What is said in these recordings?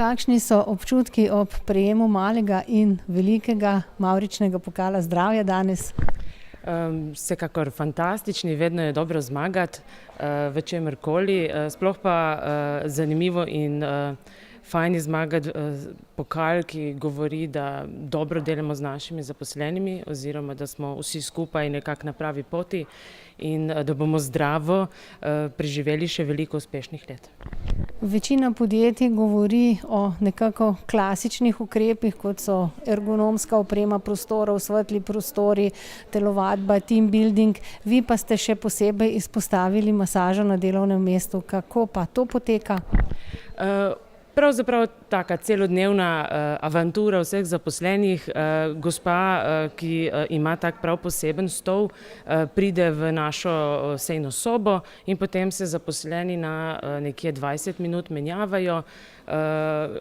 Kakšni so občutki ob prejemu malega in velikega mavričnega pokala zdravja danes? Vsekakor fantastični, vedno je dobro zmagati v čemerkoli, sploh pa zanimivo in fajn je zmagati pokal, ki govori, da dobro delamo z našimi zaposlenimi oziroma da smo vsi skupaj nekako na pravi poti in da bomo zdravo preživeli še veliko uspešnih let. Večina podjetij govori o nekako klasičnih ukrepih, kot so ergonomska oprema prostorov, svetli prostori, telovadba, team building. Vi pa ste še posebej izpostavili masažo na delovnem mestu. Kako pa to poteka? Pravzaprav taka celodnevna avantura vseh zaposlenih. Gospa, ki ima tak prav poseben stol, pride v našo sejno sobo in potem se zaposleni na nekje 20 minut menjavajo.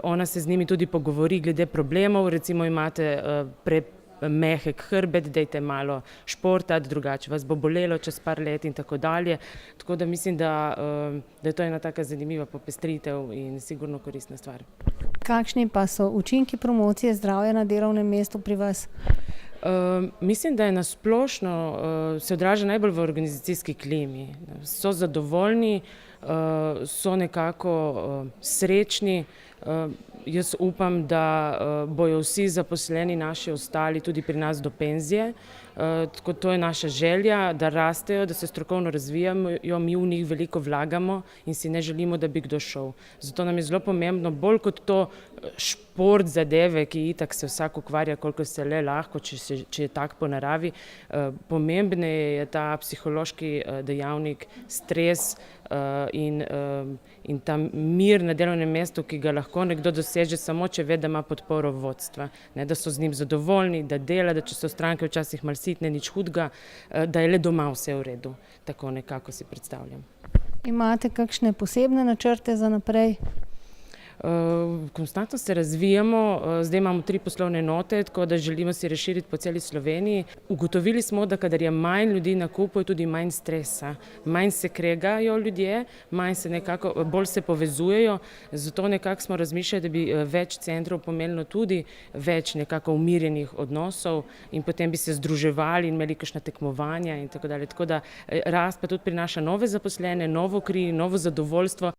Ona se z njimi tudi pogovori glede problemov, recimo imate mehek hrbet, dajte malo športati, drugače vas bo bolelo čez par let in tako dalje. Tako da mislim, da je to ena taka zanimiva popestritev in sigurno koristna stvar. Kakšni pa so učinki promocije zdravja na delovnem mestu pri vas? Mislim, da je na splošno se odraža najbolj v organizacijski klimi. So zadovoljni, so nekako srečni. Jaz upam, da bojo vsi zaposleni naši ostali tudi pri nas do penzije. Tako to je naša želja, da rastejo, da se strokovno razvijajo, mi v njih veliko vlagamo in si ne želimo, da bi kdo šel. Zato nam je zelo pomembno, bolj kot to šport zadeve, ki itak se vsak ukvarja, koliko se le lahko, če je tak po naravi. Pomembneje je ta psihološki dejavnik, stres in ta mir na delovnem mestu, ki ga lahko nekdo doseže samo, če ve, da ima podporo vodstva. Da so z njim zadovoljni, da dela, da če so stranke včasih malo sitne, nič hudega, da je le doma vse v redu. Tako nekako si predstavljam. Imate kakšne posebne načrte za naprej? Konstantno se razvijamo, zdaj imamo 3 poslovne enote, tako da želimo si razširiti po celi Sloveniji. Ugotovili smo, da kadar je manj ljudi na kupu, je tudi manj stresa. Manj se kregajo ljudje, bolj se povezujejo, zato nekako smo razmišljali, da bi več centrov pomenilo tudi več nekako umirjenih odnosov in potem bi se združevali in imeli kakšna tekmovanja in tako dalje. Tako da rast pa tudi prinaša nove zaposlene, novo kri, novo zadovoljstvo.